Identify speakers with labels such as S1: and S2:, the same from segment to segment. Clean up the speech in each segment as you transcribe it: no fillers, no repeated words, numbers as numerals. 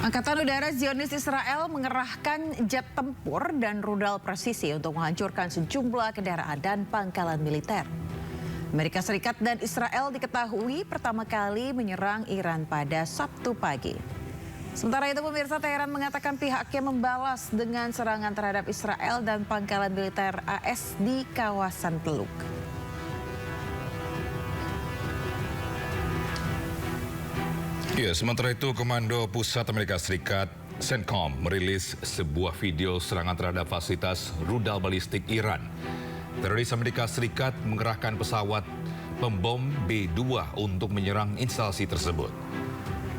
S1: Angkatan Udara Zionis Israel mengerahkan jet tempur dan rudal presisi untuk menghancurkan sejumlah kendaraan dan pangkalan militer. Amerika Serikat dan Israel diketahui pertama kali menyerang Iran pada Sabtu pagi. Sementara itu pemirsa, Teheran mengatakan pihaknya membalas dengan serangan terhadap Israel dan pangkalan militer AS di kawasan Teluk.
S2: Ya, sementara itu Komando Pusat Amerika Serikat CENTCOM merilis sebuah video serangan terhadap fasilitas rudal balistik Iran. Teroris Amerika Serikat mengerahkan pesawat pembom B-2 untuk menyerang instalasi tersebut.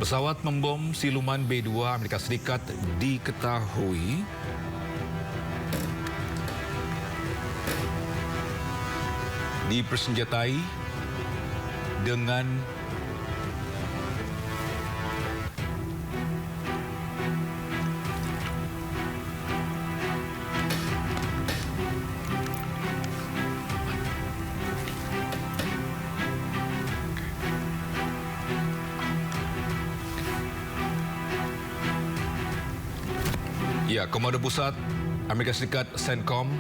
S2: Pesawat pembom siluman B-2 Amerika Serikat diketahui dipersenjatai dengan Komando Pusat Amerika Serikat CENTCOM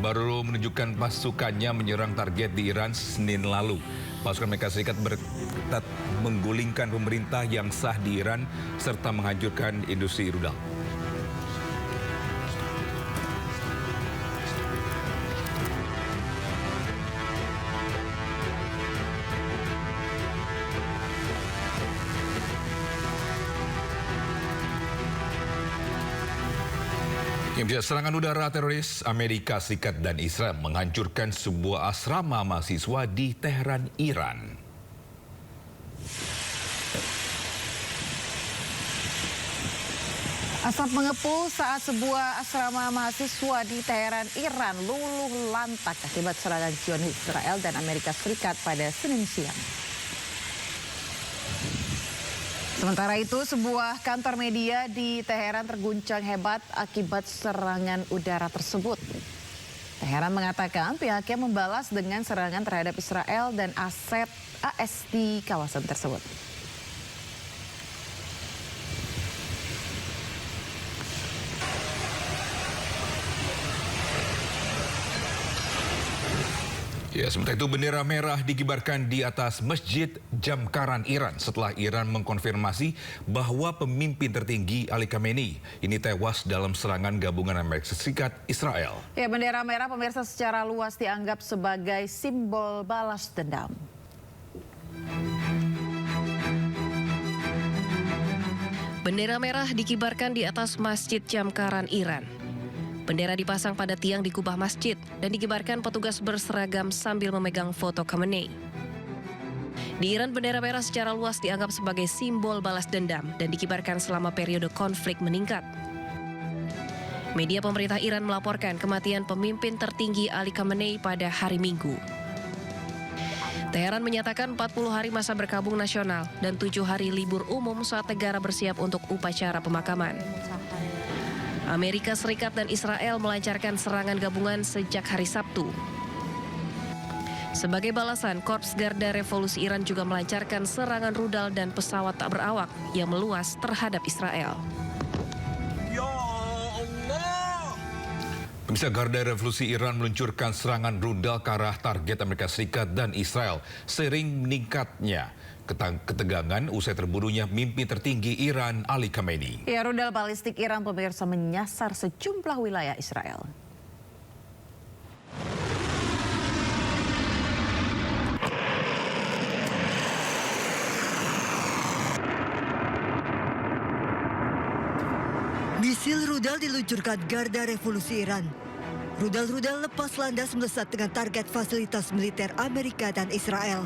S2: baru menunjukkan pasukannya menyerang target di Iran Senin lalu. Pasukan Amerika Serikat berketat menggulingkan pemerintah yang sah di Iran serta menghancurkan industri rudal. Serangan udara teroris Amerika Serikat dan Israel menghancurkan sebuah asrama mahasiswa di Teheran, Iran.
S1: Asap mengepul saat sebuah asrama mahasiswa di Teheran, Iran luluh lantak akibat serangan Zionis Israel dan Amerika Serikat pada Senin siang. Sementara itu, sebuah kantor media di Teheran terguncang hebat akibat serangan udara tersebut. Teheran mengatakan pihaknya membalas dengan serangan terhadap Israel dan aset AS di kawasan tersebut.
S2: Ya, sementara itu bendera merah dikibarkan di atas Masjid Jamkaran Iran setelah Iran mengkonfirmasi bahwa pemimpin tertinggi Ali Khamenei ini tewas dalam serangan gabungan Amerika Serikat Israel.
S1: Ya, bendera merah pemirsa secara luas dianggap sebagai simbol balas dendam.
S3: Bendera merah dikibarkan di atas Masjid Jamkaran Iran. Bendera dipasang pada tiang di kubah masjid dan dikibarkan petugas berseragam sambil memegang foto Khamenei. Di Iran, bendera merah secara luas dianggap sebagai simbol balas dendam dan dikibarkan selama periode konflik meningkat. Media pemerintah Iran melaporkan kematian pemimpin tertinggi Ali Khamenei pada hari Minggu. Teheran menyatakan 40 hari masa berkabung nasional dan 7 hari libur umum saat negara bersiap untuk upacara pemakaman. Amerika Serikat dan Israel melancarkan serangan gabungan sejak hari Sabtu. Sebagai balasan, Korps Garda Revolusi Iran juga melancarkan serangan rudal dan pesawat tak berawak yang meluas terhadap Israel.
S2: Ya Allah! Pemirsa, Garda Revolusi Iran meluncurkan serangan rudal ke arah target Amerika Serikat dan Israel seiring meningkatnya ketegangan usai terbunuhnya mimpi tertinggi Iran Ali Khamenei.
S1: Ya, rudal balistik Iran pemirsa menyasar sejumlah wilayah Israel.
S4: Misil rudal diluncurkan Garda Revolusi Iran. Rudal-rudal lepas landas melesat dengan target fasilitas militer Amerika dan Israel.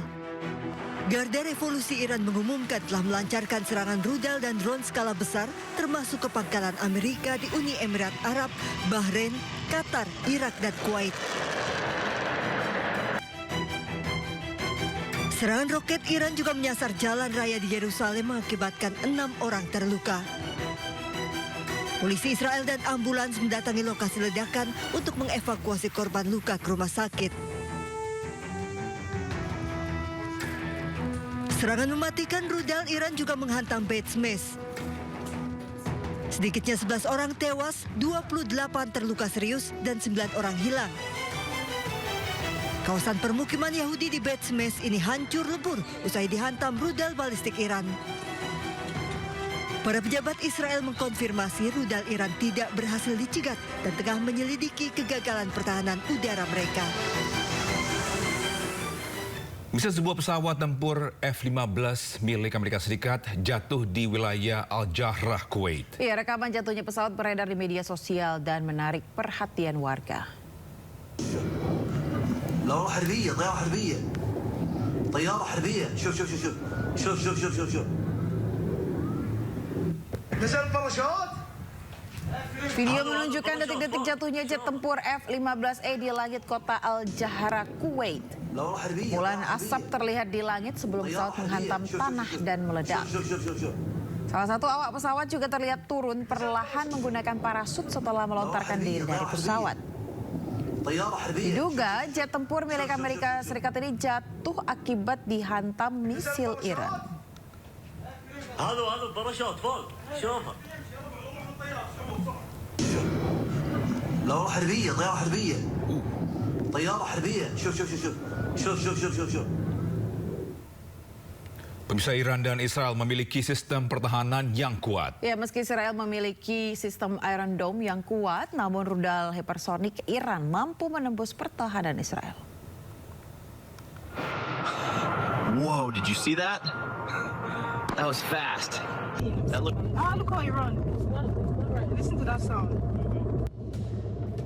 S4: Garda Revolusi Iran mengumumkan telah melancarkan serangan rudal dan drone skala besar termasuk ke pangkalan Amerika di Uni Emirat Arab, Bahrain, Qatar, Irak, dan Kuwait. Serangan roket Iran juga menyasar jalan raya di Yerusalem mengakibatkan 6 orang terluka. Polisi Israel dan ambulans mendatangi lokasi ledakan untuk mengevakuasi korban luka ke rumah sakit. Serangan mematikan rudal Iran juga menghantam Beit Shmesh. Sedikitnya 11 orang tewas, 28 terluka serius, dan 9 orang hilang. Kawasan permukiman Yahudi di Bet Shemesh ini hancur lebur usai dihantam rudal balistik Iran. Para pejabat Israel mengkonfirmasi rudal Iran tidak berhasil dicegat dan tengah menyelidiki kegagalan pertahanan udara mereka.
S2: Misalnya sebuah pesawat tempur F-15 milik Amerika Serikat jatuh di wilayah Al-Jahrah, Kuwait.
S1: Ya, rekaman jatuhnya pesawat beredar di media sosial dan menarik perhatian warga.
S5: طيارة حربية طيارة حربية شوف نزل باراشوت.
S1: Video menunjukkan detik-detik jatuhnya jet tempur F-15E di langit kota Al-Jahrah, Kuwait. Kepulan asap terlihat di langit sebelum pesawat menghantam tanah dan meledak. Salah satu awak pesawat juga terlihat turun perlahan menggunakan parasut setelah melontarkan diri dari pesawat. Diduga jet tempur milik Amerika Serikat ini jatuh akibat dihantam misil Iran.
S5: هذا باراشوت فوق شوفها طيارة حربية شوف
S2: Pemirsa, Iran dan Israel memiliki sistem pertahanan yang kuat.
S1: Ya, meski Israel memiliki sistem Iron Dome yang kuat, namun rudal hipersonik Iran mampu menembus pertahanan Israel.
S6: Whoa, did you see that? That was fast. That looked...
S7: Look how Iran. Listen to that sound.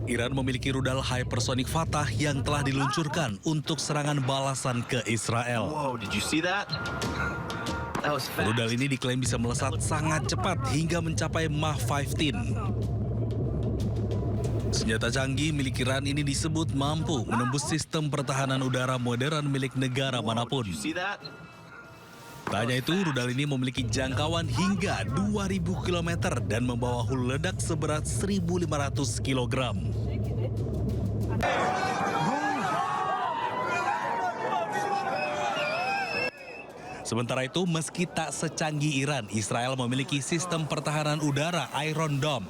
S8: Iran memiliki rudal hypersonic Fatah yang telah diluncurkan untuk serangan balasan ke Israel.
S6: Whoa, did you see that? That was fast.
S8: Rudal ini diklaim bisa melesat sangat cepat hingga mencapai Mach 15. Senjata canggih milik Iran ini disebut mampu menembus sistem pertahanan udara modern milik negara manapun.
S6: Did you see that?
S8: Tak hanya itu, rudal ini memiliki jangkauan hingga 2.000 km dan membawa hulu ledak seberat 1.500 kg. Sementara itu, meski tak secanggih Iran, Israel memiliki sistem pertahanan udara Iron Dome.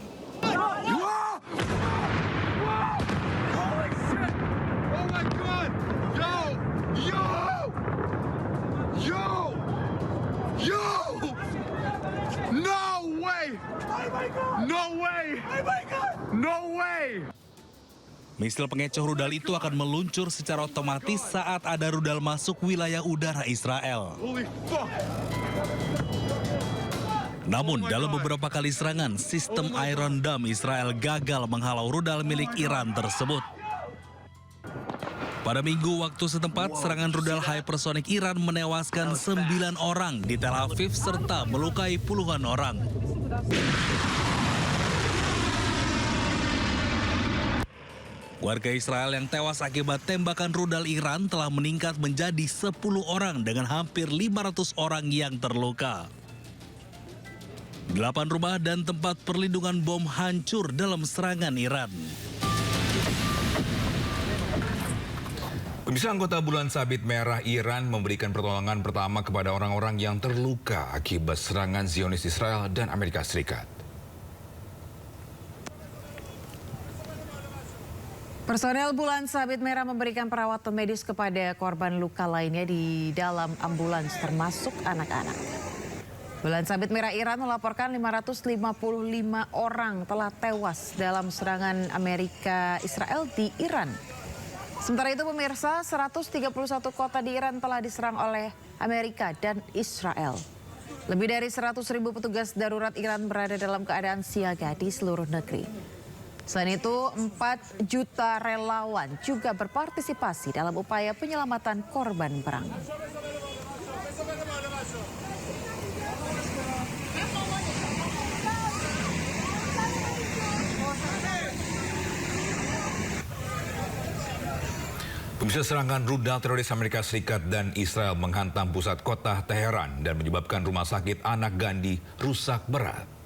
S8: Misil pengecoh rudal itu akan meluncur secara otomatis saat ada rudal masuk wilayah udara Israel. Namun, dalam beberapa kali serangan, sistem Iron Dome Israel gagal menghalau rudal milik Iran tersebut. Pada Minggu waktu setempat, serangan rudal hypersonic Iran menewaskan 9 orang di Tel Aviv serta melukai puluhan orang. Warga Israel yang tewas akibat tembakan rudal Iran telah meningkat menjadi 10 orang dengan hampir 500 orang yang terluka. 8 rumah dan tempat perlindungan bom hancur dalam serangan Iran.
S2: Pemirsa, anggota Bulan Sabit Merah Iran memberikan pertolongan pertama kepada orang-orang yang terluka akibat serangan Zionis Israel dan Amerika Serikat.
S1: Personel Bulan Sabit Merah memberikan perawatan medis kepada korban luka lainnya di dalam ambulans termasuk anak-anak. Bulan Sabit Merah Iran melaporkan 555 orang telah tewas dalam serangan Amerika Israel di Iran. Sementara itu pemirsa, 131 kota di Iran telah diserang oleh Amerika dan Israel. Lebih dari 100.000 petugas darurat Iran berada dalam keadaan siaga di seluruh negeri. Selain itu, 4 juta relawan juga berpartisipasi dalam upaya penyelamatan korban perang.
S2: Pemirsa, serangan rudal teroris Amerika Serikat dan Israel menghantam pusat kota Teheran dan menyebabkan rumah sakit anak Gandhi rusak berat.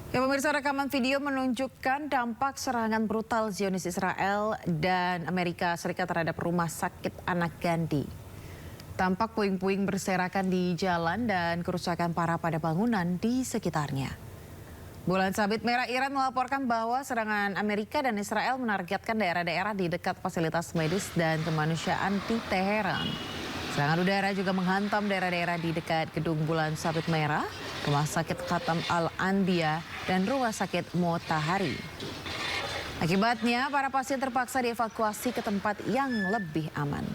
S1: Ya, pemirsa, rekaman video menunjukkan dampak serangan brutal Zionis Israel dan Amerika Serikat terhadap rumah sakit anak Gandhi. Tampak puing-puing berserakan di jalan dan kerusakan parah pada bangunan di sekitarnya. Bulan Sabit Merah Iran melaporkan bahwa serangan Amerika dan Israel menargetkan daerah-daerah di dekat fasilitas medis dan kemanusiaan di Teheran. Serangan udara juga menghantam daerah-daerah di dekat Gedung Bulan Sabit Merah, Rumah Sakit Khatam Al-Anbiya, dan Rumah Sakit Motahari. Akibatnya, para pasien terpaksa dievakuasi ke tempat yang lebih aman.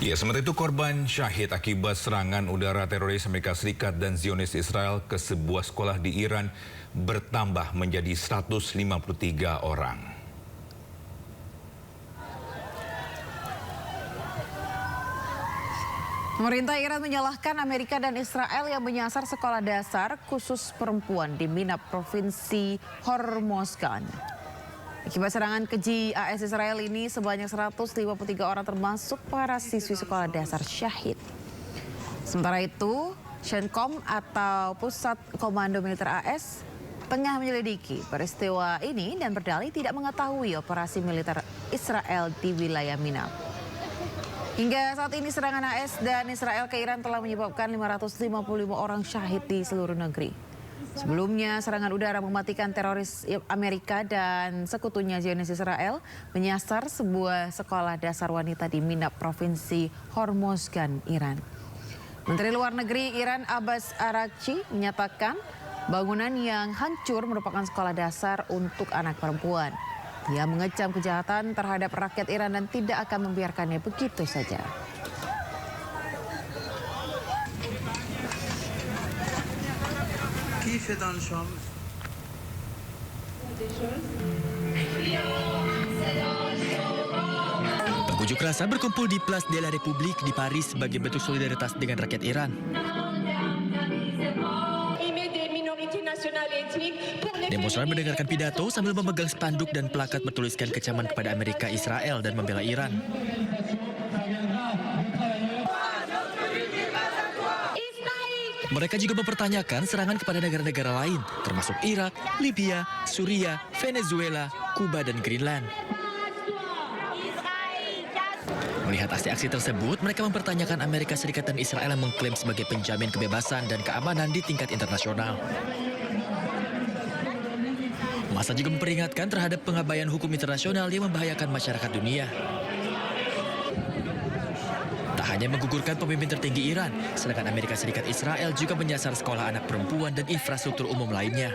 S2: Ya, sementara itu korban syahid akibat serangan udara teroris Amerika Serikat dan Zionis Israel ke sebuah sekolah di Iran bertambah menjadi 153 orang.
S1: Pemerintah Iran menyalahkan Amerika dan Israel yang menyasar sekolah dasar khusus perempuan di Minab, Provinsi Hormozgan. Akibat serangan keji AS Israel ini, sebanyak 153 orang termasuk para siswi sekolah dasar syahid. Sementara itu, CENTCOM atau Pusat Komando Militer AS tengah menyelidiki peristiwa ini dan berdalih tidak mengetahui operasi militer Israel di wilayah Minab. Hingga saat ini serangan AS dan Israel ke Iran telah menyebabkan 555 orang syahid di seluruh negeri. Sebelumnya, serangan udara mematikan teroris Amerika dan sekutunya Zionis Israel menyasar sebuah sekolah dasar wanita di Minab, Provinsi Hormozgan, Iran. Menteri Luar Negeri Iran Abbas Araghchi menyatakan bangunan yang hancur merupakan sekolah dasar untuk anak perempuan. Dia mengecam kejahatan terhadap rakyat Iran dan tidak akan membiarkannya begitu saja.
S9: Pengunjuk rasa berkumpul di Place de la République di Paris sebagai bentuk solidaritas dengan rakyat Iran. Demonstran mendengarkan pidato sambil memegang spanduk dan plakat bertuliskan kecaman kepada Amerika, Israel, dan membela Iran. Mereka juga mempertanyakan serangan kepada negara-negara lain, termasuk Irak, Libya, Suriah, Venezuela, Kuba, dan Greenland. Melihat aksi-aksi tersebut, mereka mempertanyakan Amerika Serikat dan Israel yang mengklaim sebagai penjamin kebebasan dan keamanan di tingkat internasional. Massa juga memperingatkan terhadap pengabaian hukum internasional yang membahayakan masyarakat dunia. Tak hanya menggugurkan pemimpin tertinggi Iran, sedangkan Amerika Serikat Israel juga menyasar sekolah anak perempuan dan infrastruktur umum lainnya.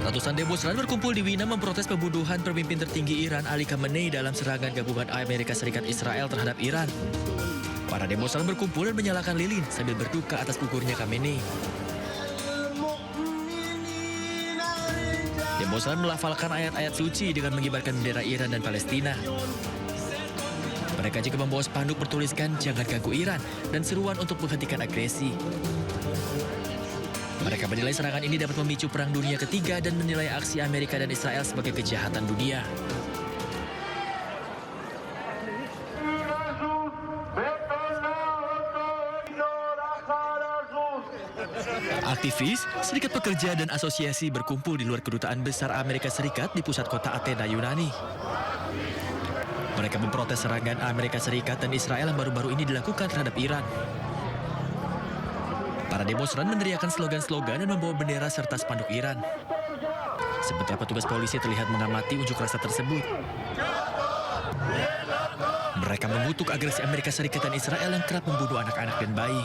S9: Ratusan demonstran berkumpul di Wina memprotes pembunuhan pemimpin tertinggi Iran Ali Khamenei dalam serangan gabungan Amerika Serikat Israel terhadap Iran. Para demonstran berkumpul dan menyalakan lilin sambil berduka atas gugurnya Khamenei. Demonstran melafalkan ayat-ayat suci dengan mengibarkan bendera Iran dan Palestina. Mereka juga membawa spanduk bertuliskan "Jangan ganggu Iran" dan seruan untuk menghentikan agresi. Mereka menilai serangan ini dapat memicu Perang Dunia Ketiga dan menilai aksi Amerika dan Israel sebagai kejahatan dunia. Aktivis, serikat pekerja, dan asosiasi berkumpul di luar kedutaan besar Amerika Serikat di pusat kota Athena, Yunani. Mereka memprotes serangan Amerika Serikat dan Israel yang baru-baru ini dilakukan terhadap Iran. Para demonstran meneriakkan slogan-slogan dan membawa bendera serta spanduk Iran. Sementara petugas polisi terlihat mengamati unjuk rasa tersebut. Mereka mengutuk agresi Amerika Serikat dan Israel yang kerap membunuh anak-anak dan bayi.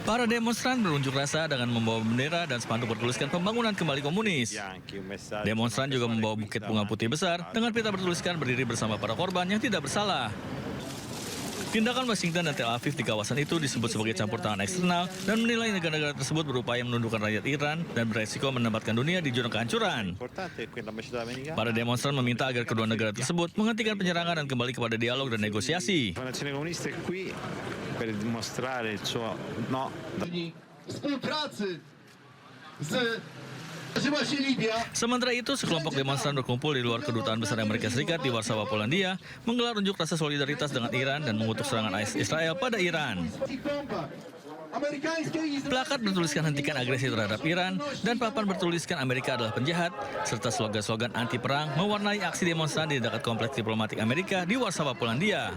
S8: Para demonstran berunjuk rasa dengan membawa bendera dan spanduk bertuliskan pembangunan kembali komunis. Demonstran juga membawa bukit bunga putih besar dengan pita bertuliskan berdiri bersama para korban yang tidak bersalah. Tindakan Washington dan Tel Aviv di kawasan itu disebut sebagai campur tangan eksternal dan menilai negara-negara tersebut berupaya menundukkan rakyat Iran dan beresiko menempatkan dunia di jurang kehancuran. Para demonstran meminta agar kedua negara tersebut menghentikan penyerangan dan kembali kepada dialog dan negosiasi.
S10: współpracy z Libia.
S8: Sementara itu, sekelompok demonstran berkumpul di luar Kedutaan Besar Amerika Serikat di Warsawa, Polandia, menggelar unjuk rasa solidaritas dengan Iran dan mengutuk serangan Israel pada Iran. Plakat bertuliskan hentikan agresi terhadap Iran dan papan bertuliskan Amerika adalah penjahat, serta slogan-slogan anti perang mewarnai aksi demonstran di dekat kompleks diplomatik Amerika di Warsawa, Polandia.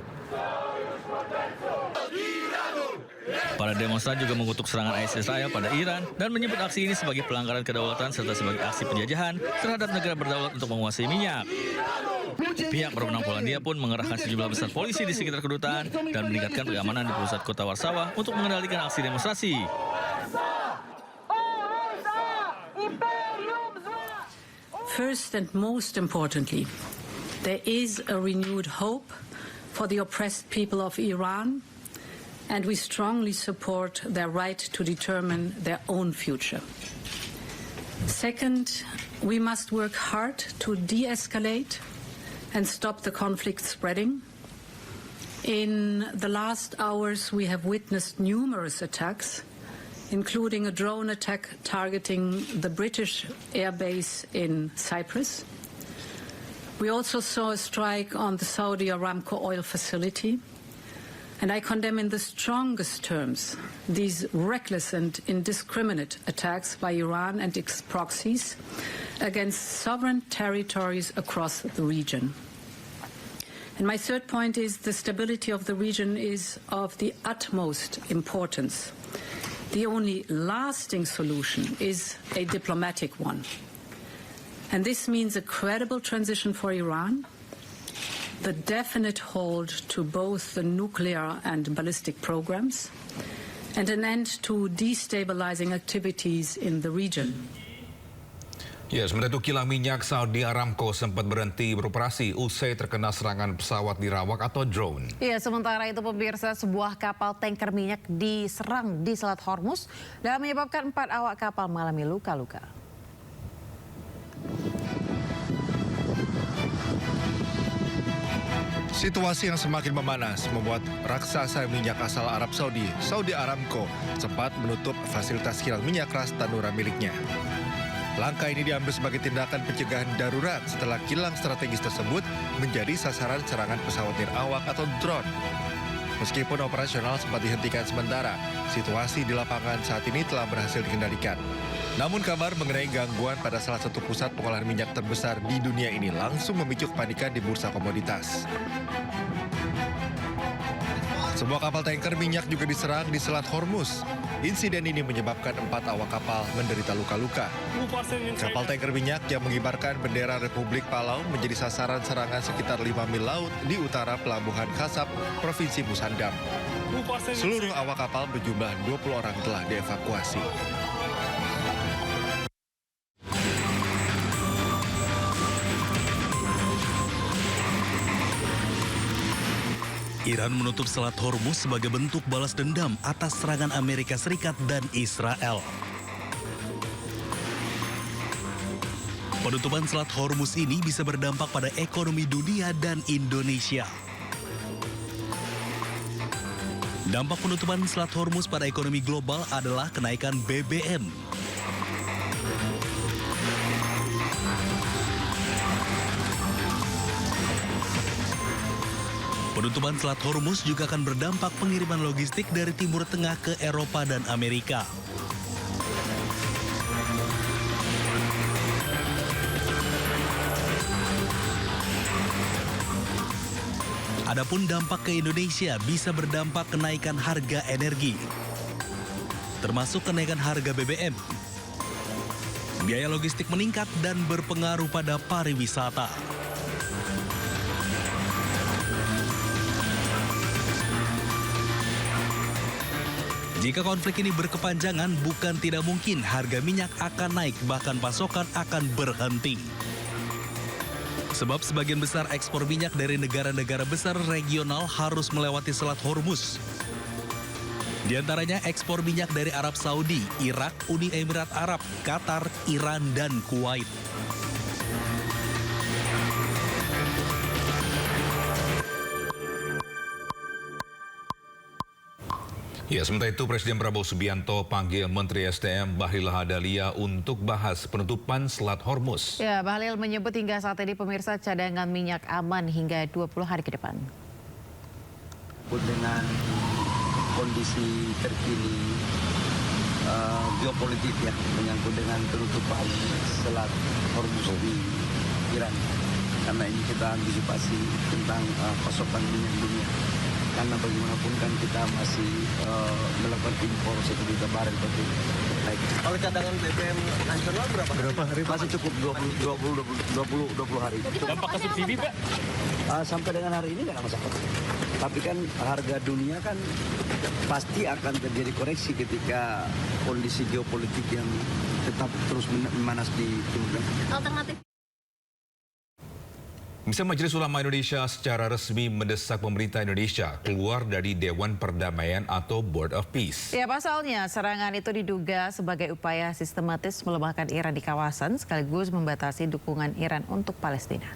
S8: Para demonstran juga mengutuk serangan Israel pada Iran dan menyebut aksi ini sebagai pelanggaran kedaulatan serta sebagai aksi penjajahan terhadap negara berdaulat untuk menguasai minyak. Pihak berwenang Polandia pun mengerahkan sejumlah besar polisi di sekitar kedutaan dan meningkatkan pengamanan di pusat kota Warsawa untuk mengendalikan aksi demonstrasi.
S7: First and most importantly, there is a renewed hope for the oppressed people of Iran, and we strongly support their right to determine their own future. Second, we must work hard to de-escalate and stop the conflict spreading. In the last hours, we have witnessed numerous attacks, including a drone attack targeting the British airbase in Cyprus. We also saw a strike on the Saudi Aramco oil facility. And I condemn in the strongest terms these reckless and indiscriminate attacks by Iran and its proxies against sovereign territories across the region. And my third point is the stability of the region is of the utmost importance. The only lasting solution is a diplomatic one. And this means a credible transition for Iran, the definite hold to both the nuclear and ballistic programs, and an end to destabilizing activities in the region.
S2: Ya, sementara itu kilang minyak Saudi Aramco sempat berhenti beroperasi usai terkena serangan pesawat dirawak atau drone.
S1: Ya, sementara itu pemirsa, sebuah kapal tanker minyak diserang di Selat Hormuz dan menyebabkan 4 awak kapal mengalami luka-luka.
S11: Situasi yang semakin memanas membuat raksasa minyak asal Arab Saudi, Saudi Aramco, sempat menutup fasilitas kilang minyak ras Tanura miliknya. Langkah ini diambil sebagai tindakan pencegahan darurat setelah kilang strategis tersebut menjadi sasaran serangan pesawat nirawak atau drone. Meskipun operasional sempat dihentikan sementara, situasi di lapangan saat ini telah berhasil dikendalikan. Namun kabar mengenai gangguan pada salah satu pusat pengolahan minyak terbesar di dunia ini langsung memicu kepanikan di bursa komoditas. Sebuah kapal tanker minyak juga diserang di Selat Hormuz. Insiden ini menyebabkan 4 awak kapal menderita luka-luka. Kapal tanker minyak yang mengibarkan bendera Republik Palau menjadi sasaran serangan sekitar 5 mil laut di utara pelabuhan Kasab, Provinsi Musandam. Seluruh awak kapal berjumlah 20 orang telah dievakuasi.
S8: Iran menutup Selat Hormuz sebagai bentuk balas dendam atas serangan Amerika Serikat dan Israel. Penutupan Selat Hormuz ini bisa berdampak pada ekonomi dunia dan Indonesia. Dampak penutupan Selat Hormuz pada ekonomi global adalah kenaikan BBM. Penutupan Selat Hormuz juga akan berdampak pengiriman logistik dari Timur Tengah ke Eropa dan Amerika. Adapun dampak ke Indonesia bisa berdampak kenaikan harga energi, termasuk kenaikan harga BBM. Biaya logistik meningkat dan berpengaruh pada pariwisata. Jika konflik ini berkepanjangan, bukan tidak mungkin harga minyak akan naik, bahkan pasokan akan berhenti. Sebab sebagian besar ekspor minyak dari negara-negara besar regional harus melewati Selat Hormuz. Di antaranya ekspor minyak dari Arab Saudi, Irak, Uni Emirat Arab, Qatar, Iran, dan Kuwait.
S2: Ya, sementara itu Presiden Prabowo Subianto panggil Menteri SDM Bahlil Lahadalia untuk bahas penutupan Selat Hormuz.
S1: Ya, Bahlil menyebut hingga saat ini pemirsa cadangan minyak aman hingga 20 hari ke depan.
S12: Dengan kondisi terkini geopolitik ya, menyangkut dengan penutupan Selat Hormuz di Iran. Karena ini kita antisipasi tentang pasokan minyak dunia. Karena bagaimanapun kan kita masih melakukan impor 1 juta barel per hari. Kalau cadangan BBM nasional berapa hari? Masih cukup 20 hari.
S9: Dampak ke subsidi, Pak?
S12: Sampai dengan hari ini nggak ada masalah. Tapi kan harga dunia kan pasti akan terjadi koreksi ketika kondisi geopolitik yang tetap terus memanas di Timur Tengah.
S3: Alternatif.
S2: Majelis Ulama Indonesia secara resmi mendesak pemerintah Indonesia keluar dari Dewan Perdamaian atau Board of Peace.
S1: Ya, pasalnya serangan itu diduga sebagai upaya sistematis melemahkan Iran di kawasan sekaligus membatasi dukungan Iran untuk Palestina.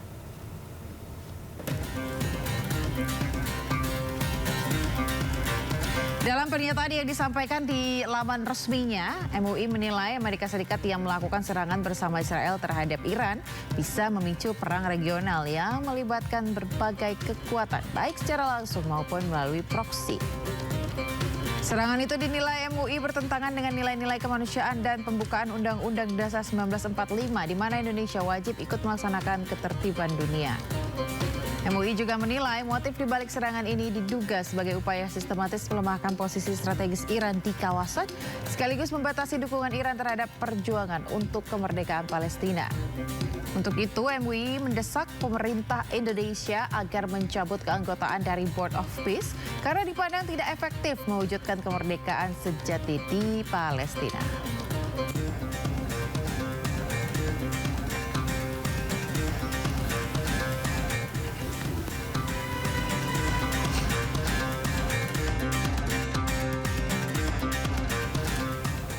S1: Dalam pernyataan yang disampaikan di laman resminya, MUI menilai Amerika Serikat yang melakukan serangan bersama Israel terhadap Iran bisa memicu perang regional yang melibatkan berbagai kekuatan, baik secara langsung maupun melalui proksi. Serangan itu dinilai MUI bertentangan dengan nilai-nilai kemanusiaan dan pembukaan Undang-Undang Dasar 1945, di mana Indonesia wajib ikut melaksanakan ketertiban dunia. MUI juga menilai motif dibalik serangan ini diduga sebagai upaya sistematis melemahkan posisi strategis Iran di kawasan, sekaligus membatasi dukungan Iran terhadap perjuangan untuk kemerdekaan Palestina. Untuk itu, MUI mendesak pemerintah Indonesia agar mencabut keanggotaan dari Board of Peace karena dipandang tidak efektif mewujudkan kemerdekaan sejati di Palestina.